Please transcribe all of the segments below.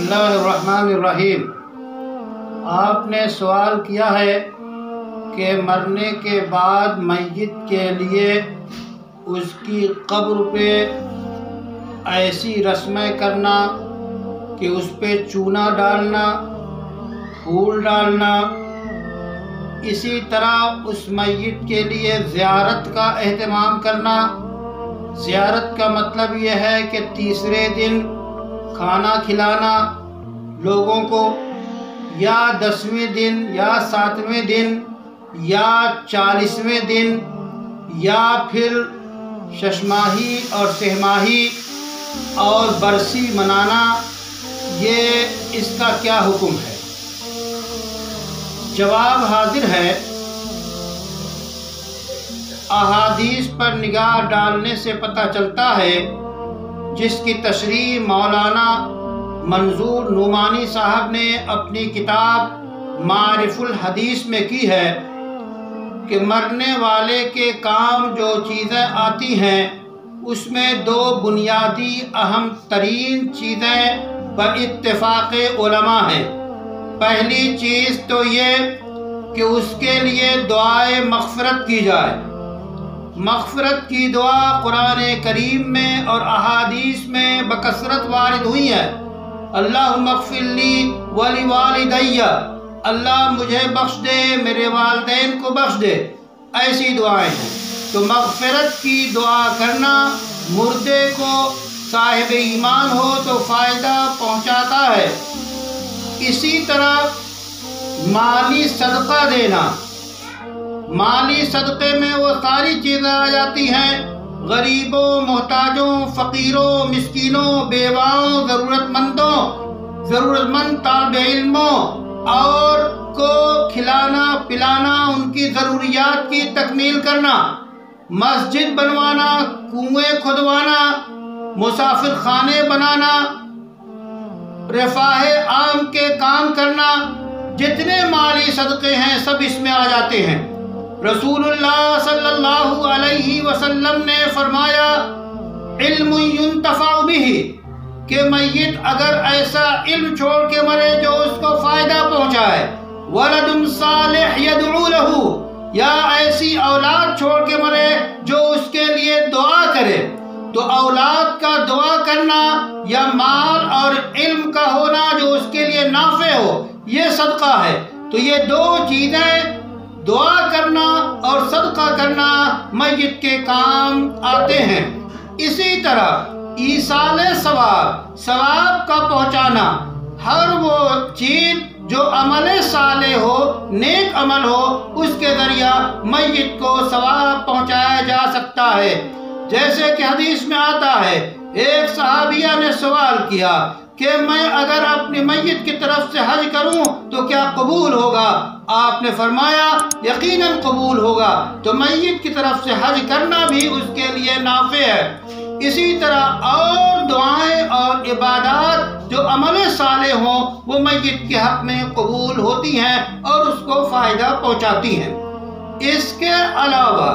اللہ الرحمن الرحیم۔ آپ نے سوال کیا ہے کہ مرنے کے بعد میت کے لیے اس کی قبر پہ ایسی رسمیں کرنا کہ اس پہ چونا ڈالنا، پھول ڈالنا، اسی طرح اس میت کے لیے زیارت کا اہتمام کرنا۔ زیارت کا مطلب یہ ہے کہ تیسرے دن کھانا کھلانا لوگوں کو، یا 10ویں دن یا 7ویں دن یا 40ویں دن، یا پھر ششماہی اور سہماہی اور برسی منانا۔ یہ اس کا کیا حکم ہے؟ جواب حاضر ہے۔ احادیث پر نگاہ ڈالنے سے پتہ چلتا ہے، جس کی تشریح مولانا منظور نعمانی صاحب نے اپنی کتاب معارف الحدیث میں کی ہے، کہ مرنے والے کے کام جو چیزیں آتی ہیں اس میں 2 بنیادی اہم ترین چیزیں باتفاق علماء ہیں۔ پہلی چیز تو یہ کہ اس کے لیے دعائے مغفرت کی جائے۔ مغفرت کی دعا قرآن کریم میں اور احادیث میں بکثرت وارد ہوئی ہے۔ اللہم اغفر لی ولوالدی، اللہ مجھے بخش دے، میرے والدین کو بخش دے، ایسی دعائیں ہیں۔ تو مغفرت کی دعا کرنا مردے کو صاحب ایمان ہو تو فائدہ پہنچاتا ہے۔ اسی طرح مالی صدقہ دینا، مالی صدقے میں وہ ساری چیزیں آ جاتی ہیں، غریبوں، محتاجوں، فقیروں، مسکینوں، بیواؤں، ضرورت مند طالب علموں اور کو کھلانا پلانا، ان کی ضروریات کی تکمیل کرنا، مسجد بنوانا، کنویں کھدوانا، مسافر خانے بنانا، رفاہ عام کے کام کرنا، جتنے مالی صدقے ہیں سب اس میں آ جاتے ہیں۔ رسول اللہ صلی اللہ علیہ وسلم نے فرمایا، علم ينتفع به، کہ میت اگر ایسا علم چھوڑ کے مرے جو اس کو فائدہ پہنچائے، ولد صالح يدعو له، یا ایسی اولاد چھوڑ کے مرے جو اس کے لیے دعا کرے۔ تو اولاد کا دعا کرنا یا مال اور علم کا ہونا جو اس کے لیے نافع ہو، یہ صدقہ ہے۔ تو یہ 2 چیزیں، دعا کرنا اور صدقہ کرنا، میت کے کام آتے ہیں۔ اسی طرح ایصال ثواب کا پہنچانا، ہر وہ چیز جو عمل صالح ہو، نیک عمل ہو، اس کے ذریعہ میت کو ثواب پہنچایا جا سکتا ہے۔ جیسے کہ حدیث میں آتا ہے، ایک صحابیہ نے سوال کیا کہ میں اگر اپنی میت کی طرف سے حج کروں تو کیا قبول ہوگا؟ آپ نے فرمایا یقیناً قبول ہوگا۔ تو میت کی طرف سے حج کرنا بھی اس کے لیے نافع ہے۔ اسی طرح اور دعائیں اور عبادات جو عمل صالح ہوں وہ میت کے حق میں قبول ہوتی ہیں اور اس کو فائدہ پہنچاتی ہیں۔ اس کے علاوہ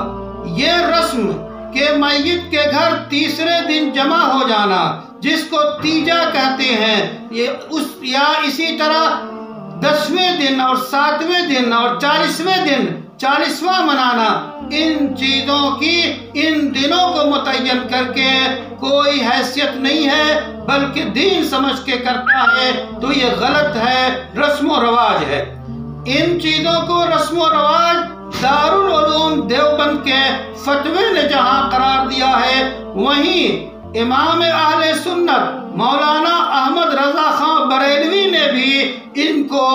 یہ رسم کہ میت کے گھر تیسرے دن جمع ہو جانا، جس کو تیجا کہتے ہیں، یا اسی طرح 10ویں دن اور 7ویں دن اور 40ویں دن 40واں منانا، ان چیزوں کی ان دنوں کو متعین کر کے کوئی حیثیت نہیں ہے، بلکہ دین سمجھ کے کرتا ہے تو یہ غلط ہے، رسم و رواج ہے۔ ان چیزوں کو رسم و رواج دارالعلوم دیوبند کے فتوے نے جہاں قرار دیا ہے، وہیں امام اہل سنت مولانا احمد رضا خان بریلوی نے بھی ان کو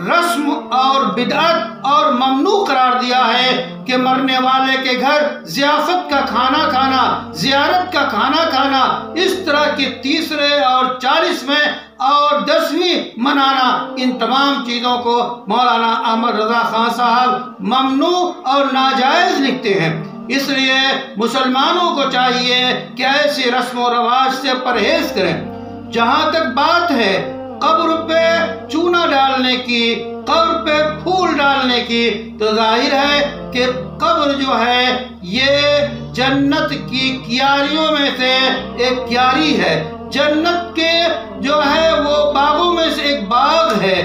رسم اور بدعت اور ممنوع قرار دیا ہے، کہ مرنے والے کے گھر ضیافت کا کھانا کھانا، زیارت کا کھانا کھانا، اس طرح کی تیسرے اور 40ویں اور 10ویں منانا، ان تمام چیزوں کو مولانا احمد رضا خان صاحب ممنوع اور ناجائز لکھتے ہیں۔ اس لیے مسلمانوں کو چاہیے کہ ایسی رسم و رواج سے پرہیز کریں۔ جہاں تک بات ہے قبر پہ چونا ڈالنے کی، قبر پہ پھول ڈالنے کی، تو ظاہر ہے کہ قبر جو ہے یہ جنت کی کیاریوں میں سے ایک کیاری ہے۔ جنت کے جو ہے وہ باغوں میں ہے،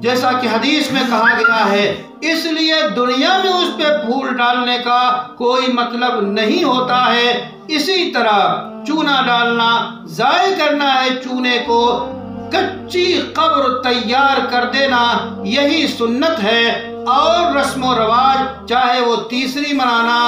جیسا کہ حدیث میں کہا گیا ہے، اس لیے دنیا میں اس پہ پھول ڈالنے کا کوئی مطلب نہیں ہوتا ہے۔ اسی طرح چونا ڈالنا، ضائع کرنا ہے چونے کو، کچی قبر تیار کر دینا، یہی سنت ہے۔ اور رسم و رواج، چاہے وہ تیسری منانا،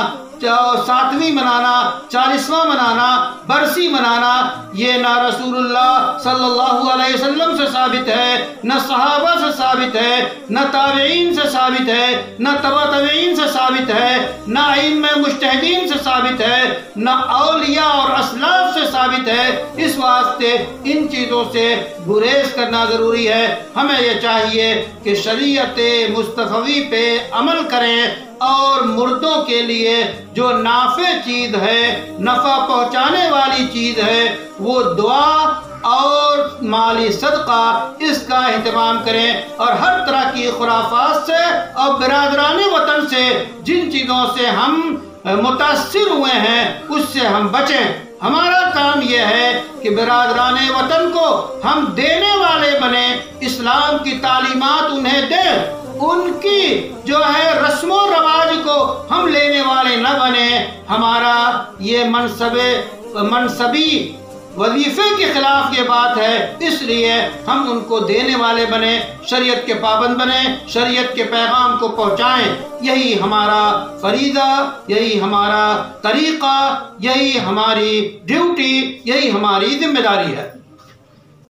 چاہے 7ویں منانا، 40واں منانا، برسی منانا، یہ نہ رسول اللہ صلی اللہ علیہ وسلم سے ثابت ہے، نہ صحابہ سے ثابت ہے، نہ تابعین سے ثابت ہے، نہ تبع تابعین سے ثابت ہے، نہ ائمہ مجتہدین سے ثابت ہے، نہ اولیاء اور اسلاف سے ثابت ہے۔ اس واسطے ان چیزوں سے گریز کرنا ضروری ہے۔ ہمیں یہ چاہیے کہ شریعت مصطفی پہ عمل کریں، اور مردوں کے لیے جو نافع چیز ہے، نفع پہنچانے والی چیز ہے، وہ دعا اور مالی صدقہ، اس کا اہتمام کریں، اور ہر طرح کی خرافات سے اور برادران وطن سے، جن چیزوں سے ہم متاثر ہوئے ہیں، اس سے ہم بچیں۔ ہمارا کام یہ ہے کہ برادران وطن کو ہم دینے والے بنیں، اسلام کی تعلیمات انہیں دیں، ان کی جو ہے رسم و رواج کو ہم لینے والے نہ بنیں۔ ہمارا یہ منصبی وظیفے کے خلاف یہ بات ہے، اس لیے ہم ان کو دینے والے بنیں، شریعت کے پابند بنیں، شریعت کے پیغام کو پہنچائیں۔ یہی ہمارا فریضہ، یہی ہمارا طریقہ، یہی ہماری ڈیوٹی، یہی ہماری ذمہ داری ہے۔